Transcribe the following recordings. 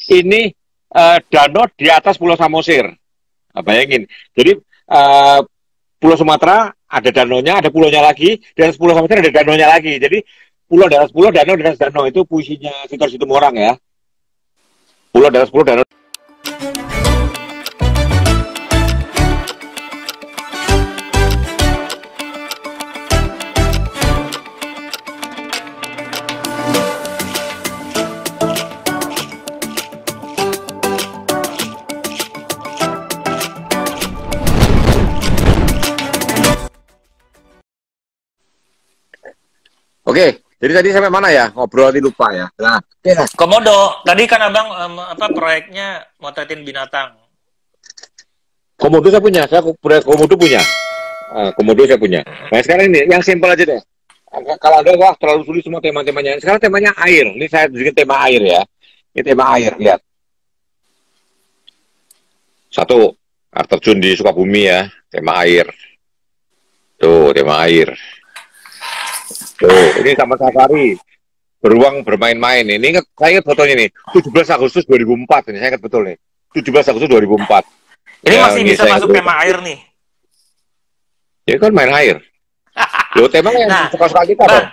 ini danau di atas Pulau Samosir. Nah, bayangin. Jadi Pulau Sumatera ada danaunya, ada pulaunya lagi, dan Pulau Samosir ada danaunya lagi. Jadi pulau di atas pulau, danau di atas danau, itu puisinya Victor Situmorang ya. Pulau di atas pulau, danau. Oke, jadi tadi sampai mana ya? Ngobrol tadi lupa ya. Nah, Komodo, tadi kan abang proyeknya motretin binatang. Komodo saya punya, Komodo punya. Komodo saya punya. Nah sekarang ini yang simpel aja deh. Kalau ada wah terlalu sulit semua tema-temanya. Sekarang temanya air. Ini saya bikin tema air ya. Ini tema air, lihat. Satu, air terjun di Sukabumi ya, tema air. Tuh, tema air. Tuh, ini Taman Safari. Beruang bermain-main. Ini saya ingat fotonya nih. 17 Agustus 2004 ini saya ingat betul nih. 17 Agustus 2004. Ini ya, masih bisa masuk tema air nih. Ya kan main air. Loh, tema yang suka-suka kita dong.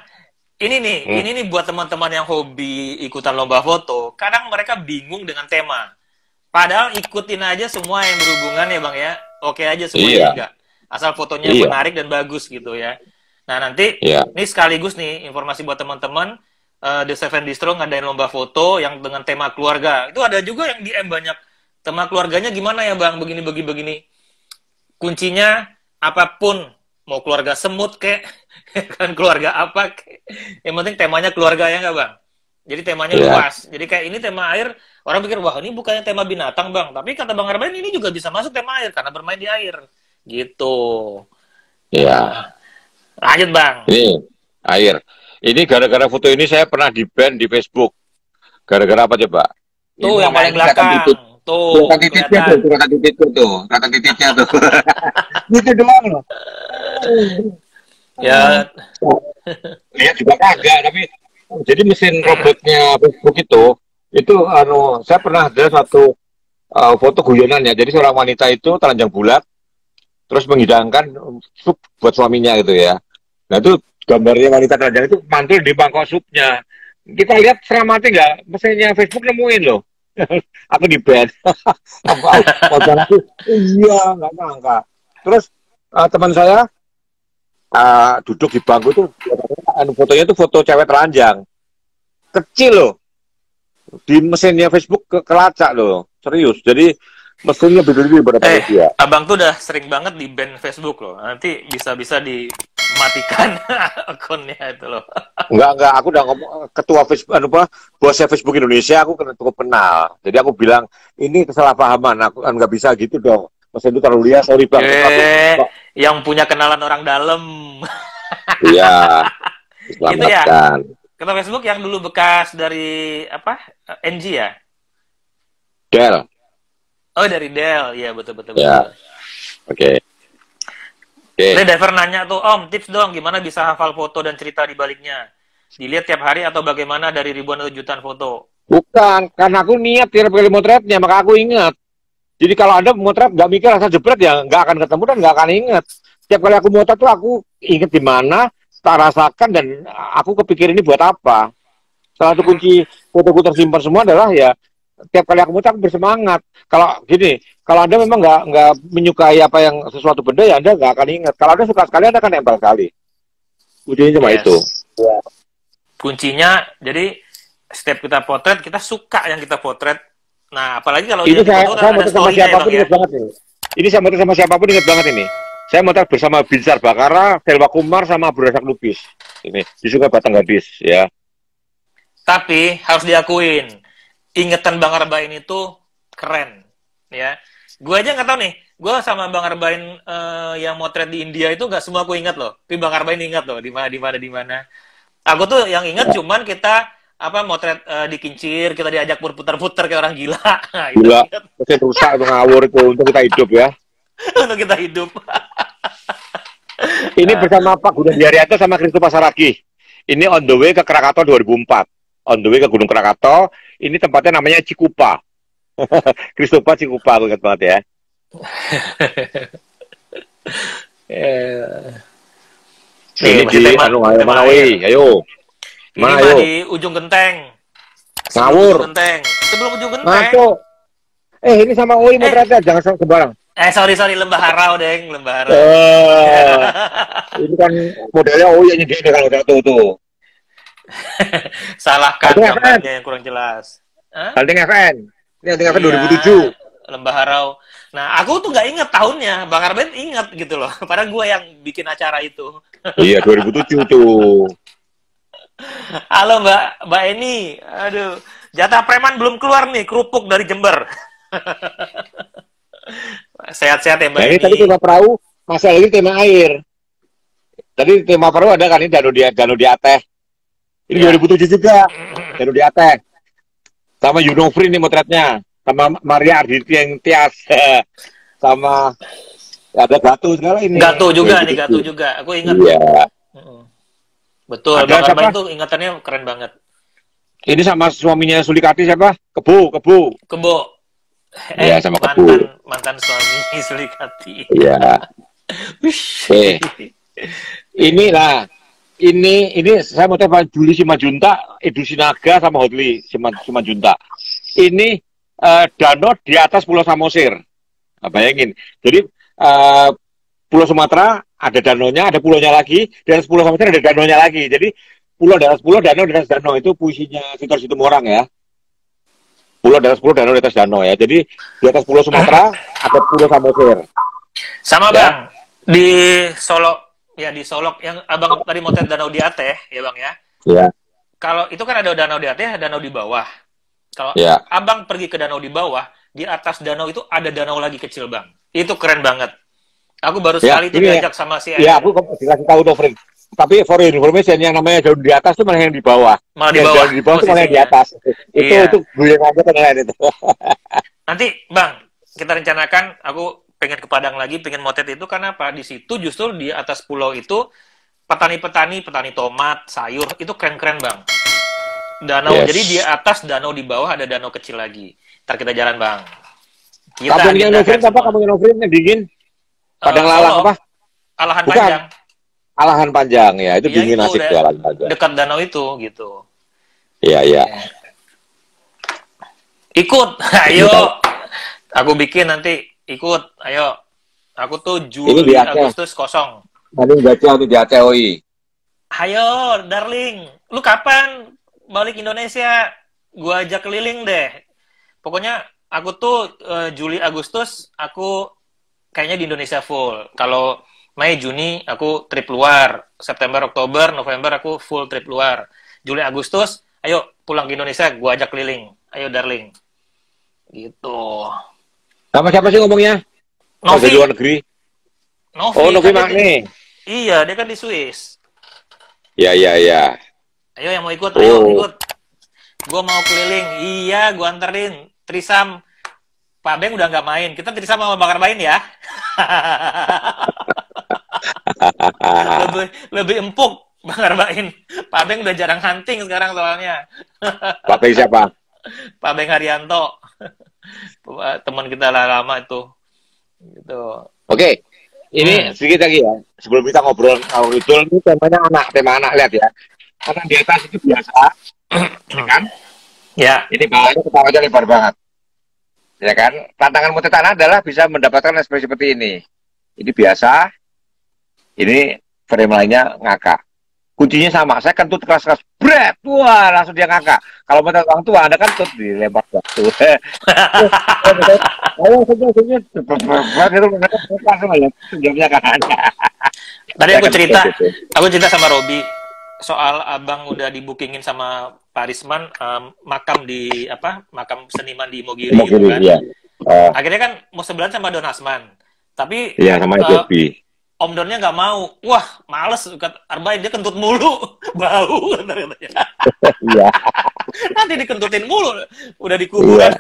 Ini nih buat teman-teman yang hobi ikutan lomba foto, kadang mereka bingung dengan tema. Padahal ikutin aja semua yang berhubungan ya Bang ya. Oke aja semuanya enggak. Asal fotonya menarik dan bagus gitu ya. Nah, nanti ini sekaligus nih informasi buat teman-teman, The Seven Distro ngadain lomba foto yang dengan tema keluarga. Itu ada juga yang DM banyak. Tema keluarganya gimana ya Bang? Begini. Kuncinya apapun, mau keluarga semut kek, kan keluarga apa kek. Yang penting temanya keluarga ya nggak Bang? Jadi temanya luas. Jadi kayak ini tema air, orang pikir wah ini bukannya tema binatang Bang, tapi kata Bang Arbain ini juga bisa masuk tema air karena bermain di air. Gitu. Iya. Lanjut Bang. Ini air. Ini gara-gara foto ini saya pernah di-ban di Facebook. Gara-gara apa coba? Tuh yang paling belakang. Tuh, kata titiknya tuh. Gitu doang loh. Ya. Lihat juga kagak, tapi jadi mesin robotnya Facebook itu saya pernah ada satu foto guyonannya. Jadi seorang wanita itu telanjang bulat, terus menghidangkan sup buat suaminya gitu ya. Nah itu gambarnya wanita telanjang itu mantul di mangkok supnya. Kita lihat setengah mati nggak, mesinnya Facebook nemuin loh. Aku di-ban. Aku, iya, nggak nyangka. Terus teman saya duduk di bangku itu, fotonya itu foto cewek telanjang. Kecil loh. Di mesinnya Facebook kelacak loh. Serius. Jadi mesinnya beda-beda berapa dia. Abang tuh udah sering banget di-ban Facebook loh. Nanti bisa-bisa dimatikan akunnya itu loh. Enggak, aku udah ngomong ketua Facebook, bosnya Facebook Indonesia, aku cukup kenal. Jadi aku bilang, ini kesalahpahaman, aku kan nggak bisa gitu dong. Mesin itu terlalu liar, sorry Bang. Yang punya kenalan orang dalam. Iya. Itu ya. Ketua Facebook yang dulu bekas dari apa? NG ya? Dell. Oh, dari Dell. Iya, betul. Ya. Oke. Driver nanya tuh, Om, tips dong gimana bisa hafal foto dan cerita di baliknya. Dilihat tiap hari atau bagaimana dari ribuan atau jutaan foto? Bukan, karena aku niat tiap kali motretnya, maka aku ingat. Jadi kalau Anda motret nggak mikir asal jebret ya nggak akan ketemu dan nggak akan ingat. Setiap kali aku motret tuh aku ingat di mana, tak rasakan dan aku kepikir ini buat apa. Salah satu kunci fotoku tersimpan semua adalah ya tiap kali aku motret aku bersemangat. Kalau gini, kalau Anda memang nggak menyukai apa yang sesuatu benda ya Anda nggak akan ingat. Kalau Anda suka sekali Anda akan nempel sekali. Kuncinya cuma itu. Ya. Kuncinya jadi setiap kita potret kita suka yang kita potret. Nah, apalagi kalau ini saya ada sama siapapun ingat banget ini. Ini saya motret sama siapapun ingat banget ini. Saya motret bersama Binsar Bakara, Selwa Kumar sama Bro Rasak Lubis. Ini di Sungai Batang Gadis ya. Tapi harus diakuin, ingetan Bang Arbain itu keren ya. Gue aja nggak tahu nih, gue sama Bang Arbain yang motret di India itu nggak semua aku ingat loh. Tapi Bang Arbain ingat loh di mana. Aku tuh yang ingat cuman kita motret di Kincir, kita diajak putar-putar kayak orang gila. Gila, mesin rusak itu ngawur itu untuk kita hidup ya. Untuk kita hidup. Ini bersama Pak Gunung Diaryanto sama Kristo Pasaragi. Ini on the way ke Krakatau 2004. On the way ke Gunung Krakatau. Ini tempatnya namanya Cikupa. Christopher Cikupa aku ingat banget ya. Ini di anu mana woi, ayo. Ini mah di ujung genteng. Ngawur. Sebelum ujung genteng. Ngaco. Ini sama Oi motretnya, jangan sama sembarang. Sorry Lembah Harau, Deng, Lembah Harau. Ini kan modelnya Oi yang gede kalau satu tuh. Salahkan gambarnya yang kurang jelas. Alting FN. Ini Alting FN 2007. Lembah Harau. Nah, aku tuh nggak inget tahunnya. Bang Arben inget gitu loh. Padahal gue yang bikin acara itu. Iya, 2007 tuh. Halo Mbak Eni. Aduh, jatah preman belum keluar nih, kerupuk dari Jember. Sehat-sehat ya Mbak Eni. Ini tadi tema perahu, masih lagi tema air. Tadi tema perahu ada kan ini Danau di Ateh. Ini 2007 juga. Danau di Ateh. Sama Yunofri nih motretnya. Sama Maria Arditi yang Tias. Sama ada Gato segala ini. Gato juga nih, Gato juga. Aku ingat. Iya. Betul, Bang Arben tuh ingatannya keren banget. Ini sama suaminya Sulikati siapa? Kebo. Iya, sama Kebo. Mantan suami Sulikati. Iya. Ini saya mau tanya Juli Simajunta, Edu Sinaga sama Hotli Simajunta. Ini danau di atas Pulau Samosir. Nah, bayangin. Jadi Pulau Sumatera ada danaunya, ada pulaunya lagi, di atas Pulau Samosir ada danaunya lagi. Jadi pulau di atas pulau, danau di atas danau itu puisinya Victor Situmorang ya. Pulau di atas pulau, danau di atas danau ya. Jadi di atas Pulau Sumatera ada Pulau Samosir. Sama ya? Bang, di Solo yang Abang tadi motret Danau di Ateh ya Bang ya. Iya. Kalau itu kan ada danau di Ateh, danau di bawah. Kalau Abang pergi ke danau di bawah, di atas danau itu ada danau lagi kecil Bang. Itu keren banget. Aku baru sekali itu diajak sama si Iya, aku dikasih tahu tuh, Fred. Tapi for information yang namanya jauh di atas itu malah yang di bawah. Malah di bawah. Di bawah itu malah yang di atas. Itu gue yang ngajak lain itu. Nanti Bang, kita rencanakan aku pengen ke Padang lagi, pengen motret itu karena apa? Di situ justru di atas pulau itu petani tomat, sayur itu keren-keren Bang. Danau, jadi di atas danau, di bawah ada danau kecil lagi. Ntar kita jalan Bang. Kampungnya Novrin apa? Kampungnya Novrin yang dingin? Padang Lalang apa? Alahan Panjang. Alahan Panjang ya, itu dingin asik tuh Alahan Panjang. Dekat danau itu gitu. Iya. Ikut, ayo. Aku bikin nanti ikut, ayo. Aku tuh Juli Agustus kosong. Nanti baca di Aceh OI. Ayo, darling. Lu kapan balik Indonesia? Gua ajak keliling deh. Pokoknya aku tuh Juli Agustus aku kayaknya di Indonesia full. Kalau Mei Juni aku trip luar. September Oktober November aku full trip luar. Juli Agustus ayo pulang ke Indonesia, gua ajak keliling. Ayo darling. Gitu. Sama siapa sih ngomongnya? Novi. Di luar negeri. Novi Magne. Iya, dia kan di Swiss. Iya. Ayo yang mau ikut, ayo ikut. Gua mau keliling. Iya, gua anterin. Trisam. Pak Beng udah nggak main. Kita trisam sama Bakar main ya. lebih empuk Bakar main. Pak Beng udah jarang hunting sekarang soalnya. Pak Beng siapa? Pak Beng Haryanto. Teman kita lama itu. Gitu. Oke. Ini sedikit lagi ya. Sebelum kita ngobrol itu temanya tema anak lihat ya. Anak di atas itu biasa. Kan? Ya. Ini bawahnya ketawanya lebar banget. Ya kan? Tantangan motret tanah adalah bisa mendapatkan ekspresi seperti ini. Ini biasa. Ini frame lainnya ngakak. Kuncinya sama. Saya kentut keras-keras. Bret! Wah, langsung dia ngakak. Kalau motret orang tua, Anda kentut dilempar waktu. Ayo, senyum. Itu mereka langsung aja. Senyumnya kan. Tadi aku cerita sama Robi soal abang udah dibookingin sama Pak Risman makam seniman di Imogiri gitu kan. Iya. Akhirnya kan mau sebelahan sama Don Asman. Tapi sama Robi. Om Donnya nggak mau. Wah, males kata Arbain, dia kentut mulu. Bau katanya. Iya. Nanti dikentutin mulu. Udah dikuburan.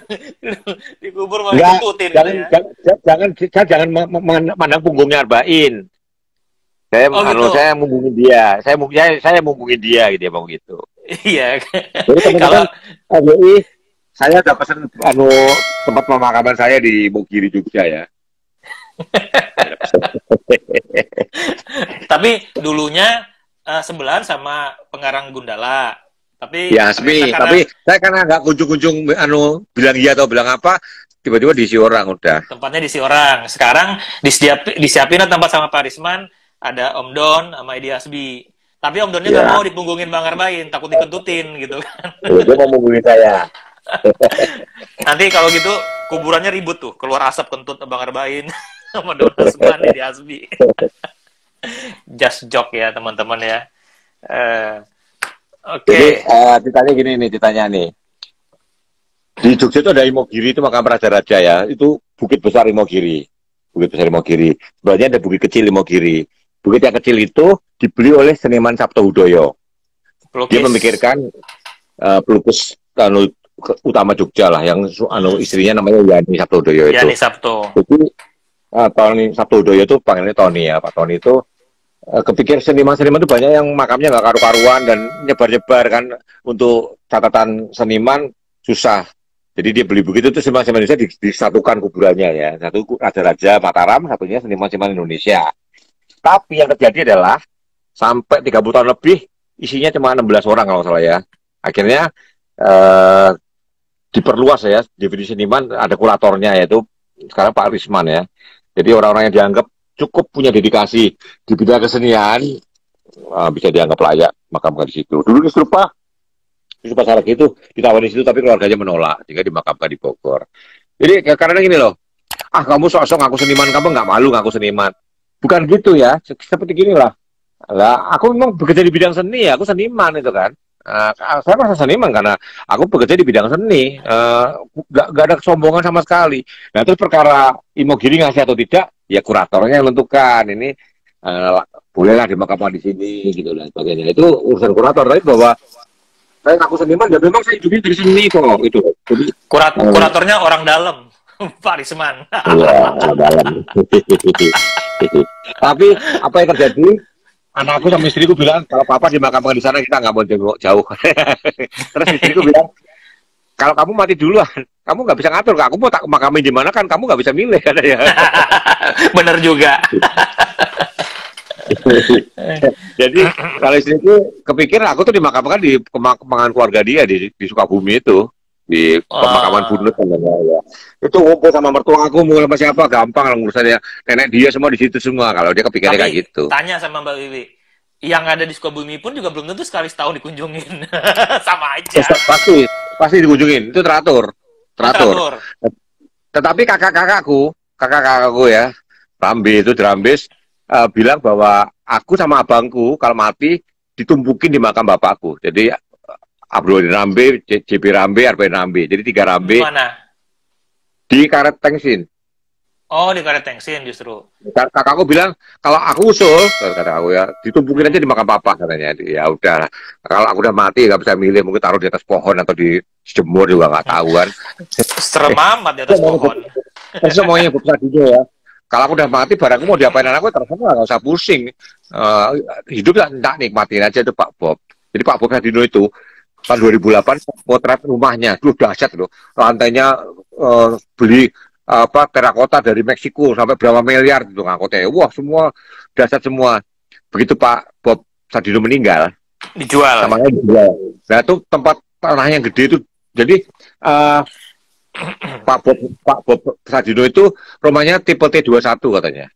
Dikubur malah dikentutin. Jangan mandang punggungnya Arbain. Saya mumbungin dia. Saya mumbungin dia gitu ya, Bang gitu. Iya. Jadi teman-teman LBI saya udah pesen tempat pemakaman saya di Mogiri Jogja ya. Tapi dulunya sebelahan sama Pengarang Gundala. Tapi ya Asmi, tapi saya karena nggak kunjung-kunjung bilang iya atau bilang apa, tiba-tiba diisi orang udah. Tempatnya diisi orang. Sekarang disiapin tempat sama Pak Risman, ada Om Don sama Edi Asbi. Tapi Om Donnya nggak mau dipunggungin Bang Arbain, takut dikentutin gitu kan. Dia mau punggungin saya. Nanti kalau gitu kuburannya ribut tuh, keluar asap kentut Bang Arbain sama Don Risman, Edi Asbi. Just joke ya teman-teman ya. Oke. Jadi ditanya nih. Di Jogja itu ada Imogiri, itu makam raja-raja ya. Itu Bukit Besar Imogiri. Bukit Besar Imogiri. Sebenarnya ada Bukit Kecil Imogiri. Bukit yang kecil itu dibeli oleh seniman Sabto Hudoyo. Dia memikirkan pelukis utama Jogja lah, yang istrinya namanya Yani Sabto Hudoyo itu. Yani Sabto. Jadi Tony Sabto Hudoyo itu panggilnya Tony ya. Pak Tony itu kepikir seniman-seniman itu banyak yang makamnya nggak karu-karuan dan nyebar-nyebar kan, untuk catatan seniman susah. Jadi dia beli begitu tuh seniman-seniman Indonesia disatukan kuburannya ya. Satu Raja-Raja Mataram, satunya seniman-seniman Indonesia. Tapi yang terjadi adalah sampai 30 tahun lebih isinya cuma 16 orang kalau salah ya. Akhirnya diperluas ya definisi seniman, ada kuratornya yaitu sekarang Pak Risman ya. Jadi orang-orang yang dianggap cukup punya dedikasi di bidang kesenian bisa dianggap layak makamkan di situ. Dulu di Serupa Sarag itu ditawari di situ, tapi keluarganya menolak, sehingga dimakamkan di Bogor. Jadi karena gini loh, kamu sok-sok ngaku seniman, kamu nggak malu ngaku seniman? Bukan gitu ya, seperti gini lah. Aku memang bekerja di bidang seni ya, aku seniman itu kan. Saya merasa seniman karena aku bekerja di bidang seni, nggak ada kesombongan sama sekali. Nah terus perkara Imogiri ngasih atau tidak, ya kuratornya yang menentukan ini bolehlah dimakamkan di sini gitu dan sebagainya. Itu urusan kurator. Tapi bahwa saya ngaku seniman, ya memang saya hidupnya dari seni kok itu. Jadi kuratornya orang dalam, Pak Risman. Iya, orang dalam. Tapi apa yang terjadi? Anakku sama istriku bilang, kalau papa dimakamkan di sana kita nggak mau jauh. Terus istriku bilang, kalau kamu mati duluan, kamu nggak bisa ngatur. Aku mau tak makamin di mana kan, kamu nggak bisa milih katanya. Bener juga. Jadi kalau istriku kepikir aku tuh dimakamkan di pemakaman keluarga dia di Sukabumi itu, di pemakaman Bunut ya. Itu ngumpul sama mertua aku, mau sama siapa gampang lah urusannya, nenek dia semua di situ semua. Kalau dia kepikirnya kayak gitu. Tanya sama Mbak Wiwi, yang ada di Sukabumi pun juga belum tentu sekali setahun dikunjungin. Sama aja. Pasti dikunjungin, itu teratur. Tetapi kakak-kakakku ya, Rambe itu Drambes, bilang bahwa aku sama abangku kalau mati ditumpukin di makam bapakku. Jadi Abdul Rambe, JB Rambe, Arbain Rambe. Jadi 3 Rambe. Di mana? Di Karet Tengsin. Oh, di Karet Tengsin justru. Kakakku bilang, kalau aku usul, kata aku ya, ditumpukin aja di makam papa katanya. Ya udah, kalau aku udah mati nggak bisa milih, mungkin taruh di atas pohon atau di jemur juga nggak tahu kan. Serem amat di atas pohon. Semuanya besar dulu ya. Kalau aku udah mati, barangku mau diapain anakku terserah, nggak usah pusing. Hidup tak nikmatin aja itu Pak Bob. Jadi Pak Bob Sadino itu tahun 2008 potret rumahnya, dahsyat loh. Lantainya beli terakota dari Meksiko sampai berapa miliar gitu ngangkotnya. Wah, semua dahsyat semua. Begitu Pak Bob Sadino meninggal, dijual. Namanya dijual. Nah, itu tempat tanah yang gede itu. Jadi Pak Bob Sadino itu rumahnya tipe T21 katanya.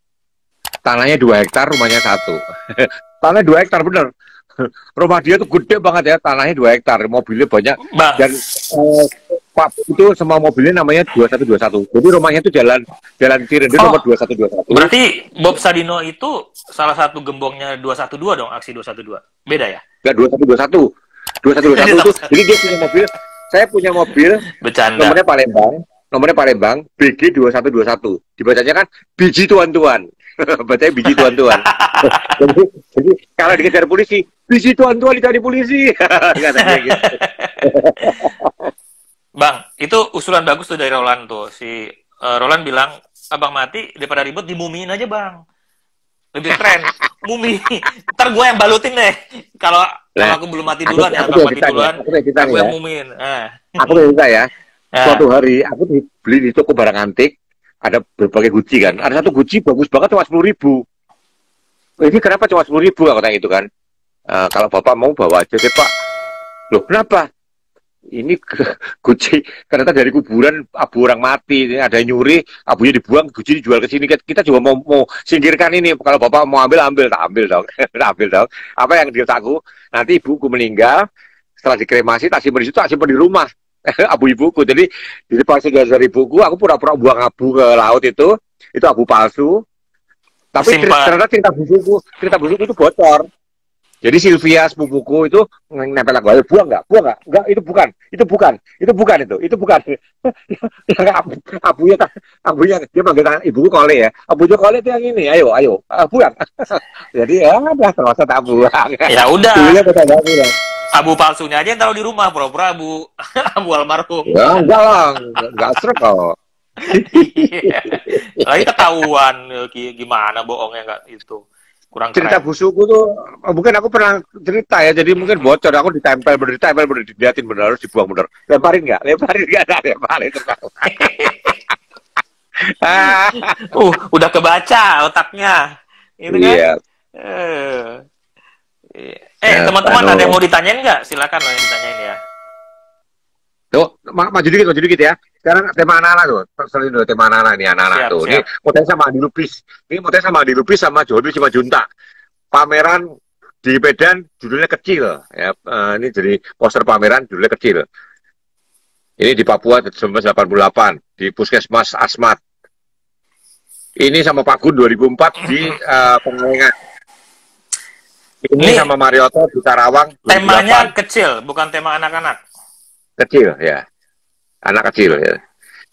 Tanahnya 2 hektar, rumahnya 1. Tanahnya 2 hektar bener. Rumah dia tuh gede banget ya, tanahnya 2 hektar, mobilnya banyak. Dan Pak itu semua mobilnya namanya 2121. Jadi rumahnya itu jalan Cirende nomor 2121. Berarti Bob Sadino itu salah satu gembongnya 212 dong, aksi 212. Beda ya? Enggak, 2121. 2121 itu. Jadi dia punya mobil, saya punya mobil. Bercanda. Nomornya Palembang, BG 2121. Dibacanya kan biji tuan-tuan. Bacanya biji tuan-tuan. jadi kalau dikejar polisi, biji tuan-tuan dicari polisi. Katanya gitu. Bang, itu usulan bagus tuh dari Roland tuh. Si Roland bilang, abang mati daripada ribut dimumiin aja bang. Lebih keren. Mumi. Ntar gue yang balutin deh. Kalau aku belum mati duluan ya, abang mati duluan. Aku yang mumiin. Aku minta ya. Suatu hari aku beli di toko barang antik, ada berbagai Gucci kan. Ada satu Gucci bagus banget cuma 10.000. Ini kenapa cuma 10.000? Aku tanya itu kan. Kalau bapak mau bawa aja deh pak. Loh kenapa? Ini Gucci ternyata dari kuburan abu orang mati. Ini ada yang nyuri, abunya dibuang, Gucci dijual ke sini. Kita juga mau singkirkan ini. Kalau bapak mau ambil, tak ambil dong. Ambil dong. Apa yang dia aku? Nanti ibuku meninggal, setelah dikremasi, tak simpan di situ, tak simpan di rumah. Abu ibuku. Jadi di depan dari ibuku, aku pura-pura buang abu ke laut itu abu palsu. Tapi ternyata cerita busuku itu bocor. Jadi Sylvia sepupuku itu nempel aku, buang nggak, itu bukan, abunya dia panggil tangan ibuku Kole ya, abunya Kole itu yang ini, ayo, buang. Jadi ya udah terasa tak buang. Ya udah. Abu palsunya aja yang taruh di rumah, pura-pura abu almarhum. Ya enggak lah, enggak serak kok. Lagi ketahuan gimana bohongnya nggak itu. Kurang cerita keren. Busuku tuh mungkin aku pernah cerita ya, jadi mungkin bocor, aku ditempel diliatin bener, harus dibuang bener. Lemparin nggak lemparin udah kebaca otaknya itu kan. Teman-teman ada yang mau ditanyain nggak? Silakan loh yang ditanyain ya. Tuh, maju dikit ya. Sekarang tema anak-anak tuh, selain dulu tema anak-anak nih, anak-anak tuh. Siap. Ini modelnya sama Adi Lubis sama Jody Simanjuntak. Pameran di Medan judulnya kecil ya. Ini jadi poster pameran judulnya kecil. Ini di Papua 1988 di Puskesmas Asmat. Ini sama Pak Gun 2004 di Pengalengan. Ini sama Marioto di Karawang. Temanya kecil, bukan tema anak-anak. Kecil ya. Anak kecil ya.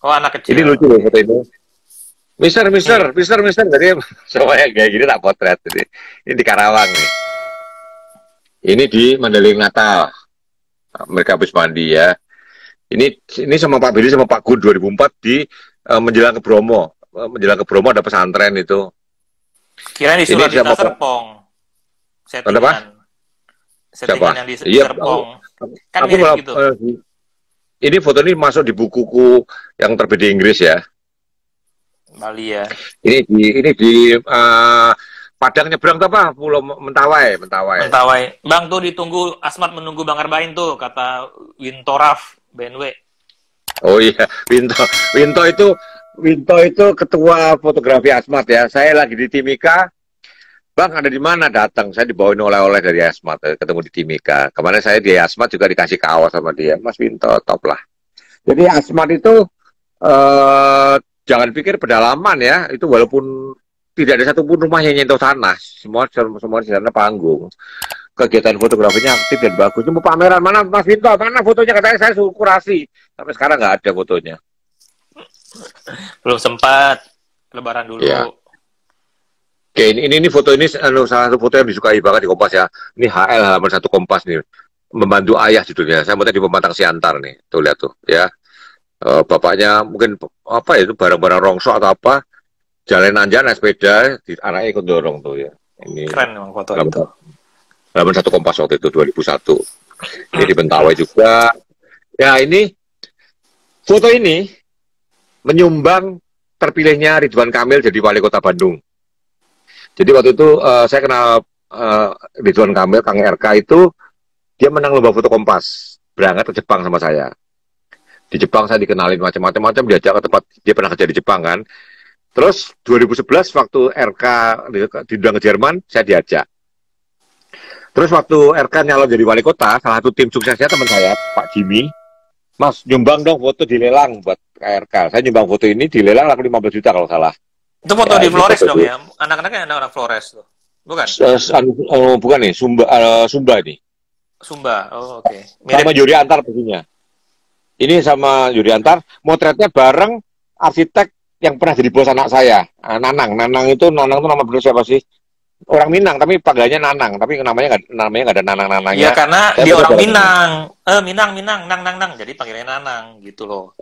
Oh, anak kecil. Ini lucu loh foto ini. Mister. Jadi semuanya kayak gini tak potret ini. Ini di Karawang nih. Ini di Mandailing Natal. Mereka habis mandi ya. Ini sama Pak Billy sama Pak Gun 2004 di menjelang ke Bromo. Menjelang ke Bromo ada pesantren itu. Kirain di Suratinta Serpong. Settingan. Settingan yang di Serpong. Kan mirip gitu. Ini foto ini masuk di bukuku yang terbit di Inggris ya. Bali ya. Ini di Padang nyebrang tuh apa? Pulau Mentawai. Bang tuh ditunggu, Asmat menunggu Bang Arbain tuh, kata Wintoraf BNW. Oh iya, Winto itu ketua fotografi Asmat ya. Saya lagi di Timika. Bang, ada di mana? Datang, saya dibawain oleh-oleh dari Asmat, ketemu di Timika. Kemarin saya di Asmat juga dikasih kaos sama dia. Mas Winto, top lah. Jadi Asmat itu jangan pikir pedalaman ya, itu walaupun tidak ada satupun rumah yang nyentuh tanah, semua di sana panggung. Kegiatan fotografinya aktif dan bagus. Cuma pameran mana Mas Winto, mana fotonya? Katanya saya suruh kurasi. Sampai sekarang nggak ada fotonya. Belum sempat, lebaran dulu. Ya. Oke, ini foto ini salah satu foto yang disukai banget di Kompas ya. Ini HL halaman 1 Kompas nih. Membantu ayah judulnya. Saya mau tadi di Pematang Siantar nih. Tuh lihat tuh ya. Bapaknya mungkin apa ya itu barang-barang rongsok atau apa. Jalan naik sepeda, anaknya ikut dorong tuh ya. Ini keren memang foto itu. Halaman 1 Kompas waktu itu 2001. Ini di Mentawai juga. Ya ini foto ini menyumbang terpilihnya Ridwan Kamil jadi wali kota Bandung. Jadi waktu itu saya kenal Ridwan Kamil, Kang RK itu, dia menang lomba foto Kompas, berangkat ke Jepang sama saya. Di Jepang saya dikenalin macam-macam, diajak ke tempat, dia pernah kerja di Jepang kan. Terus 2011 waktu RK diundang ke Jerman, saya diajak. Terus waktu RK nyalon jadi wali kota, salah satu tim suksesnya teman saya, Pak Jimmy, Mas, nyumbang dong foto dilelang buat KRK. Saya nyumbang foto ini dilelang laku 15 juta kalau salah. Itu foto di Flores dong ya? Anak-anaknya anak-anak Flores tuh? Bukan? Bukan nih, Sumba ini. Sumba, oh oke. Sama Yuri Antar begini. Ini sama Yuri Antar, motretnya bareng arsitek yang pernah jadi bos anak saya, Nanang. Nanang itu nama bener siapa sih? Orang Minang, tapi panggilannya Nanang, tapi namanya nggak ada Nanang-Nanangnya. Iya, karena dia orang Minang. Nang. Jadi panggilnya Nanang, gitu loh.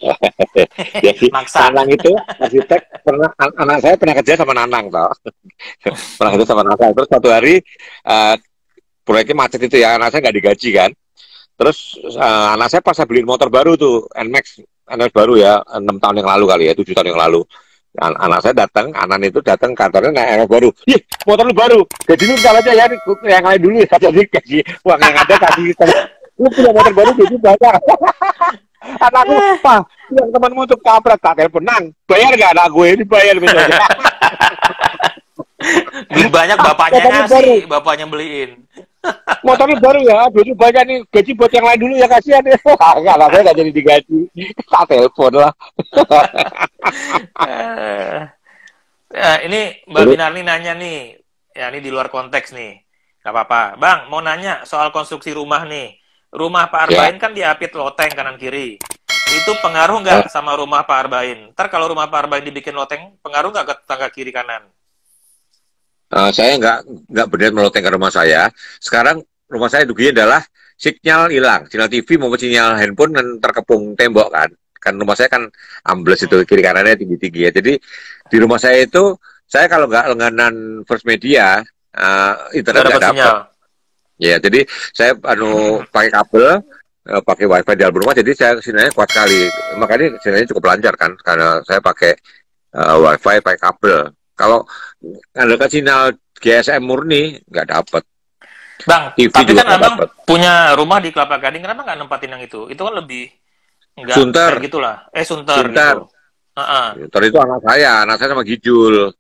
Jadi, Nanang itu arsitek, anak saya pernah kerja sama Nanang, toh. Pernah kerja sama Nanang. Terus satu hari, proyeknya macet itu ya, anak saya nggak digaji kan. Terus anak saya pas beliin motor baru tuh, NMAX baru ya, 6 tahun yang lalu kali ya, 7 tahun yang lalu. Anak saya datang, anak itu datang kantornya naik NS baru. Ih, motor lu baru. Gaji lu salah aja ya, yang lain dulu ya. Jadi gaji uang yang ada kasih. Lu punya motor baru gaji banyak. Anakku, Pak, yang temanmu untuk tabrak, tak telepon, Nang, bayar nggak anak gue? Ini bayar misalnya. Duit banyak bapaknya ngasih, bapaknya beliin. Motornya baru ya, duitnya banyak nih, gaji buat yang lain dulu ya, kasihan ya. Enggak lah, saya nggak jadi digaji. Tak telepon lah. Ini Mbak Binarni nanya nih, ya ini di luar konteks nih, nggak apa-apa. Bang, mau nanya soal konstruksi rumah nih. Rumah Pak Arbain kan diapit loteng kanan kiri. Itu pengaruh nggak sama rumah Pak Arbain? Ntar kalau rumah Pak Arbain dibikin loteng, pengaruh nggak ke tetangga kiri kanan? Saya nggak berniat meloteng ke rumah saya. Sekarang rumah saya duginya adalah sinyal hilang, sinyal TV maupun sinyal handphone kan terkepung tembok kan. Kan rumah saya kan ambles itu, kiri kanannya tinggi-tinggi ya. Jadi di rumah saya itu, saya kalau nggak langganan First Media, internet nggak dapat. Ya, jadi saya pakai kabel, pakai wifi di dalam rumah, jadi saya sinyalnya kuat sekali. Makanya sinyalnya cukup lancar kan, karena saya pakai wifi, pakai kabel. Kalau andalkan sinyal GSM murni, nggak dapat. Bang, TV tapi kan abang punya rumah di Kelapa Gading, kenapa nggak nempatin yang itu? Itu kan lebih nggak Sunter. Kayak gitulah. Sunter. Gitu. Sunter itu anak saya sama Gijul.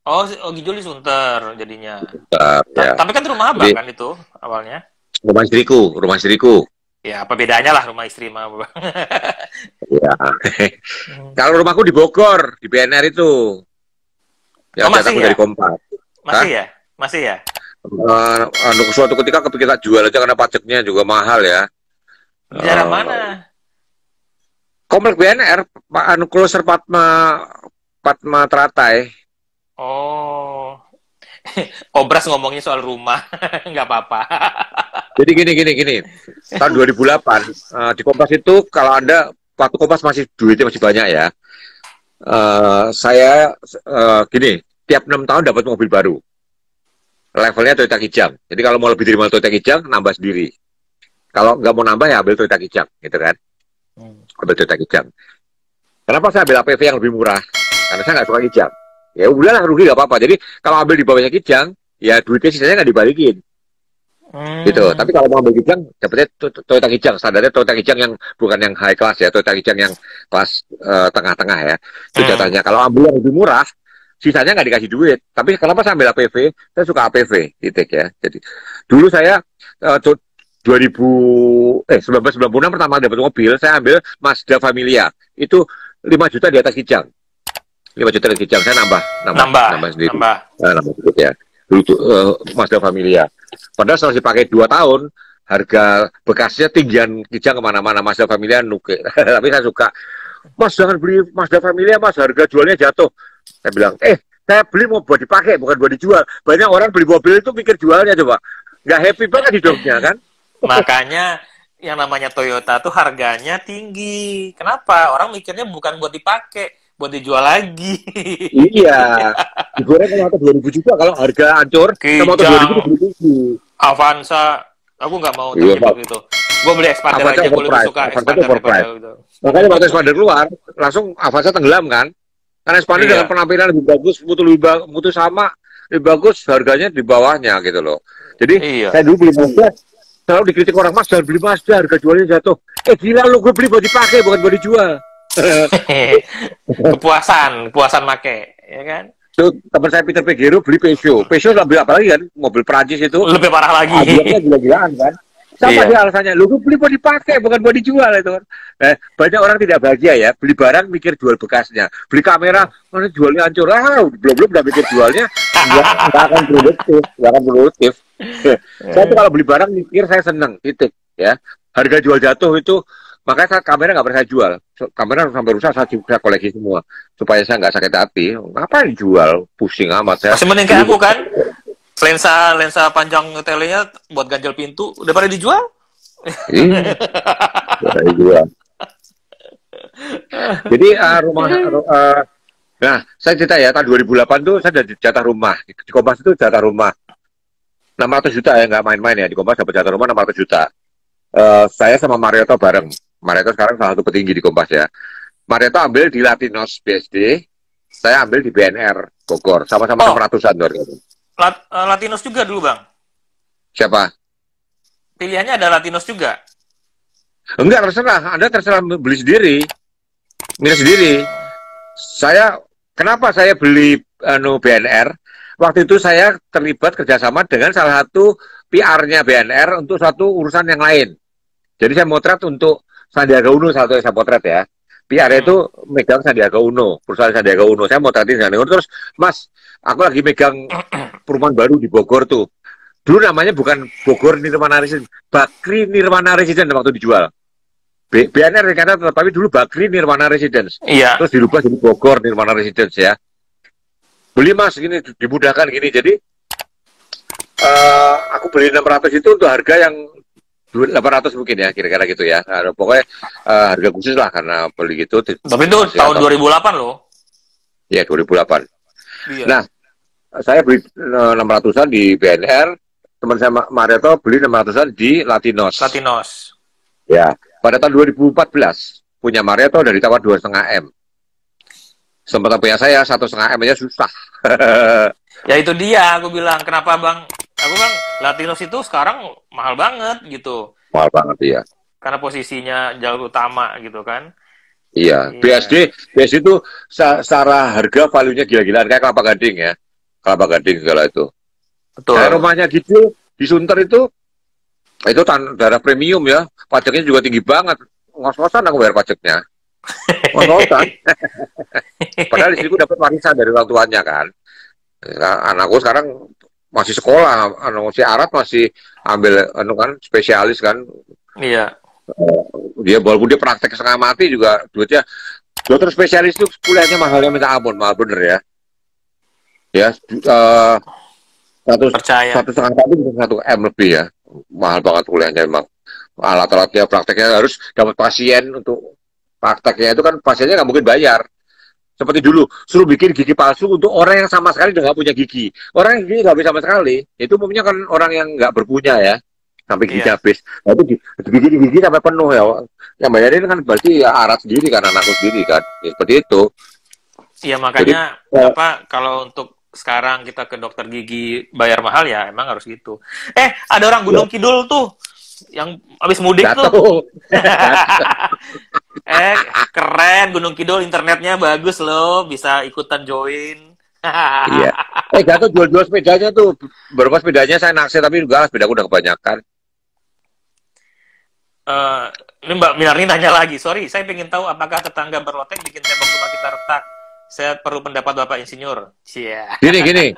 Oh, Gijul di Sunter jadinya. Sunter, ya. Tapi kan rumah abang kan itu awalnya. Rumah istriku. Ya, apa bedanya lah rumah istri mah, Bang. Ya. Kalau rumahku di Bogor, di BNR itu. Ya, masih ya? Dari Kompas. Masih ya? Suatu ketika kita jual aja karena pajaknya juga mahal ya. Daerah mana? Komplek BNR, Kloser Padma Teratai. Oh, Obras ngomongnya soal rumah, nggak apa-apa. Jadi gini. Tahun 2008 di Kompas itu kalau Anda waktu Kompas duitnya masih banyak ya. Saya gini, tiap 6 tahun dapat mobil baru. Levelnya Toyota Kijang. Jadi kalau mau lebih dari Toyota Kijang, nambah sendiri. Kalau nggak mau nambah ya ambil Toyota Kijang, gitu kan? Ambil Toyota Kijang. Kenapa saya ambil APV yang lebih murah? Karena saya nggak suka Kijang. Ya udahlah, rugi nggak apa-apa. Jadi kalau ambil di bawahnya Kijang, ya duitnya sisanya nggak dibalikin. Gitu. Tapi kalau mau ambil Kijang, dapetnya Toyota Kijang. Standarnya Toyota Kijang yang bukan yang high class ya, Toyota Kijang yang kelas tengah-tengah ya. Itu jatahnya. Kalau ambil yang lebih murah, sisanya nggak dikasih duit. Tapi kenapa saya ambil APV? Saya suka APV, titik ya. Jadi dulu saya 1996 pertama dapat mobil, saya ambil Mazda Familia. Itu 5 juta di atas Kijang. 5 juta di Kijang, saya nambah sendiri. Nambah sedikit ya. Dulu Mazda Familia. Padahal setelah dipakai 2 tahun, harga bekasnya tinggian Kijang kemana-mana. Mazda Familia nuke. Tapi saya suka. Mas, jangan beli Mazda Familia, Mas. Harga jualnya jatuh. Saya bilang, saya beli mau buat dipakai, bukan buat dijual. Banyak orang beli mobil itu pikir jualnya coba. Nggak happy banget hidupnya kan. Makanya yang namanya Toyota tuh harganya tinggi. Kenapa? Orang mikirnya bukan buat dipakai, buat dijual lagi. Iya. Digoreng kalau motor 2.000 juga, kalau harga hancur, sama motor 2.000 itu beli. Avanza, aku nggak mau terjebak itu. Gue beli Expander aja, gue lebih suka Expander daripada itu. Makanya waktu Expander keluar, langsung Avanza tenggelam kan. Karena Expander dengan penampilan lebih bagus, mutu sama, lebih bagus, harganya di bawahnya gitu loh. Jadi saya dulu beli Mazda, selalu dikritik orang, Mas jangan beli Mazda, harga jualnya jatuh. Gila lu, gue beli buat dipakai, bukan buat dijual. kepuasan make, ya kan? Teman saya Peter Pegero beli Peugeot lebih apa lagi kan, mobil Prancis itu lebih parah lagi. Gila-gilaan kan. Sama dia alasannya, lu beli buat dipakai, bukan buat dijual itu kan. Banyak orang tidak bahagia ya, beli barang mikir jual bekasnya, beli kamera, mana jualnya hancur, belum udah mikir jualnya, nggak akan produktif. Saya tuh kalau beli barang mikir saya seneng, titik ya. Harga jual jatuh itu, makanya kamera nggak pernah saya jual. Kamera sampai rusak saya koleksi semua supaya saya nggak sakit hati. Ngapain dijual? Pusing amat saya. Masih mending kayak aku kan. Lensa panjang telenya buat ganjel pintu udah pada dijual. Dijual. Jadi nah saya cerita ya, tahun 2008 tuh saya ada jatah rumah di Kompas, itu jatah rumah 600 juta ya, nggak main-main ya. Di Kompas dapat jatah rumah 600 juta. Saya sama Marioto bareng Mareto sekarang salah satu petinggi di Kompas ya. Mareto ambil di Latinos BSD, saya ambil di BNR Bogor, sama-sama 600-an. Latinos juga dulu Bang? Siapa? Pilihannya ada Latinos juga? Enggak, terserah. Anda terserah beli sendiri. Milih sendiri. Kenapa saya beli BNR? Waktu itu saya terlibat kerjasama dengan salah satu PR-nya BNR untuk suatu urusan yang lain. Jadi saya motret untuk Sandiaga Uno, satu yang saya potret ya. PR itu megang Sandiaga Uno, perusahaan Sandiaga Uno. Saya motretin Sandiaga Uno, terus, Mas, aku lagi megang perumahan baru di Bogor tuh. Dulu namanya bukan Bogor Nirwana Residence, Bakri Nirwana Residence waktu dijual. BNR ternyata, tapi dulu Bakri Nirwana Residence. Iya. Terus dirubah jadi Bogor Nirwana Residence ya. Beli Mas, gini, dimudahkan gini. Jadi, aku beli 600 itu untuk harga yang 800 mungkin ya, kira-kira gitu ya. Nah, pokoknya harga khusus lah karena beli gitu. Tapi itu tahun 2008 loh. Iya, 2008. Iya. Nah, saya beli 600-an di BNR, teman saya Mareto beli 600-an di Latinos. Ya, pada tahun 2014 punya Mareto dari tawar 2,5 M. Sempat punya saya 1,5 M aja susah. Ya itu dia, aku bilang kenapa Bang? Aku bilang Latinos itu sekarang mahal banget gitu. Mahal banget ya. Karena posisinya jalur utama gitu kan. Iya, BSD itu secara harga value-nya gila-gilaan kayak Kelapa Gading ya. Kelapa Gading segala itu. Betul. Kayak rumahnya gitu di Sunter itu daerah premium ya. Pajaknya juga tinggi banget. Ngos-ngosan aku bayar pajaknya. Ngos-ngosan. Padahal di sini dapat warisan dari orang tuanya kan. Nah, anakku sekarang masih sekolah, si Arat masih ambil kan spesialis kan. Iya. Dia walaupun dia praktek setengah mati juga duitnya. Dokter spesialis itu kuliahnya mahalnya minta ampun, mahal bener ya. Ya, 1,5 M lebih ya, mahal banget kuliahnya memang. Alat-alatnya, prakteknya harus dapat pasien untuk prakteknya itu kan pasiennya nggak mungkin bayar. Seperti dulu, suruh bikin gigi palsu untuk orang yang sama sekali nggak punya gigi. Orang yang gigi nggak bisa sama sekali, itu umumnya kan orang yang nggak berpunya ya, sampai gigi habis. Nah, itu gigi sampai penuh ya. Yang bayarin kan berarti ya Arat sendiri kan, anakku sendiri kan, ya, seperti itu. Iya makanya kalau untuk sekarang kita ke dokter gigi bayar mahal ya emang harus gitu. Ada orang Gunung Kidul tuh yang habis mudik tuh. Keren Gunung Kidul, internetnya bagus loh, bisa ikutan join. Iya. Gatot jual-jual sepedanya tuh. Berapa sepedanya saya naksir tapi juga sepedaku udah kebanyakan. Ini Mbak Minarni nanya lagi. Sorry, saya ingin tahu apakah tetangga berlotek bikin tembok rumah kita retak. Saya perlu pendapat Bapak Insinyur. Gini.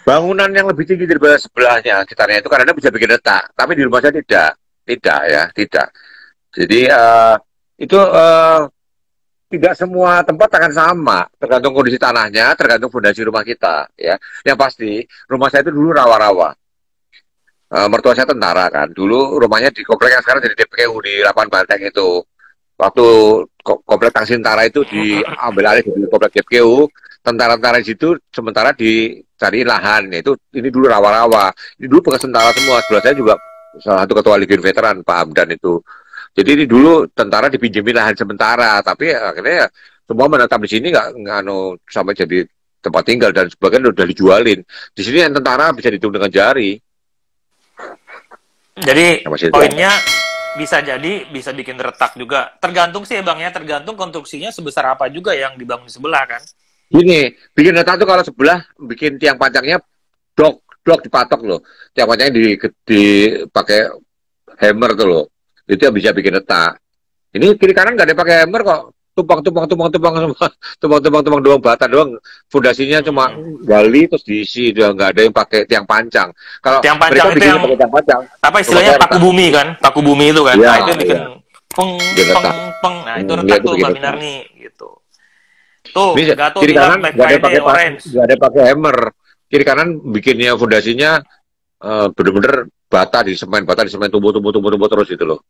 Bangunan yang lebih tinggi daripada sebelahnya, sekitarnya itu karena bisa bikin retak. Tapi di rumah saya tidak. Jadi itu tidak semua tempat akan sama, tergantung kondisi tanahnya, tergantung fondasi rumah kita. Ya, yang pasti rumah saya itu dulu rawa-rawa. Mertua saya tentara kan, dulu rumahnya di komplek yang sekarang jadi DPU di Lapangan Banteng itu. Waktu komplek Tangsintara itu diambil alih dari komplek DPU, tentara-tentara di situ sementara dicari lahan. Ini dulu rawa-rawa. Ini dulu bekas tentara semua. Sebelah saya juga salah satu ketua Legiun Veteran Pak Hamdan itu. Jadi ini dulu tentara dipinjemin lahan sementara, tapi akhirnya semua menetap di sini nggak sampai jadi tempat tinggal dan sebagian udah dijualin. Di sini yang tentara bisa dihitung dengan jari. Jadi poinnya bisa bikin retak juga. Tergantung sih Bang ya, tergantung konstruksinya sebesar apa juga yang dibangun di sebelah kan. Gini, bikin retak tuh kalau sebelah bikin tiang pancangnya dok dipatok loh. Tiang pancangnya dipakai hammer tuh loh. Itu yang bisa bikin retak. Ini kiri kanan nggak ada pakai hammer kok. Tumpang doang, bata doang. Fondasinya cuma gali terus diisi, udah nggak ada yang pakai tiang pancang. Kalau tiang pancang itu yang tiang pancang, apa istilahnya paku bumi kan? Paku bumi itu kan. Ya, nah itu bikin peng. Nah itu retak tuh Mbak Minarni gitu. Tuh, Gatot kiri kanan nggak ada pakai hammer. Kiri kanan bikinnya fondasinya bener-bener bata di semen tumbuh terus itu loh.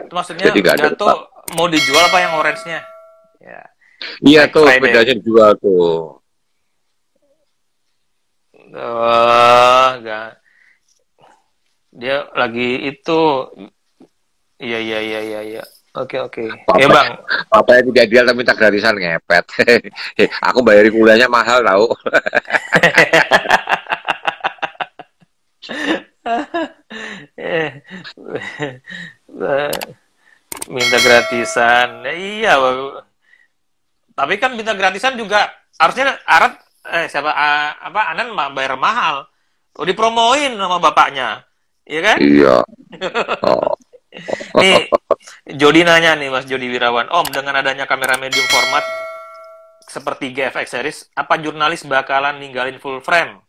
Itu maksudnya Gatot mau dijual apa yang orange-nya? Ya. Iya tuh, sepedanya dijual tuh. Dia lagi itu Iya, iya, iya, iya, iya. Oke, oke. Ya, Apa, Bang. apa yang tidak ideal tapi minta gratisan ngepet. Aku bayarin kuliahnya mahal tau. Eh, minta gratisan. Iya, tapi kan minta gratisan juga harusnya Arat siapa apa Anan bayar mahal. Oh, dipromoin sama bapaknya. Iya kan? Iya. Oh. Nih, Jody nanya nih Mas Jody Wirawan. Om, dengan adanya kamera medium format seperti GFX series, apa jurnalis bakalan ninggalin full frame?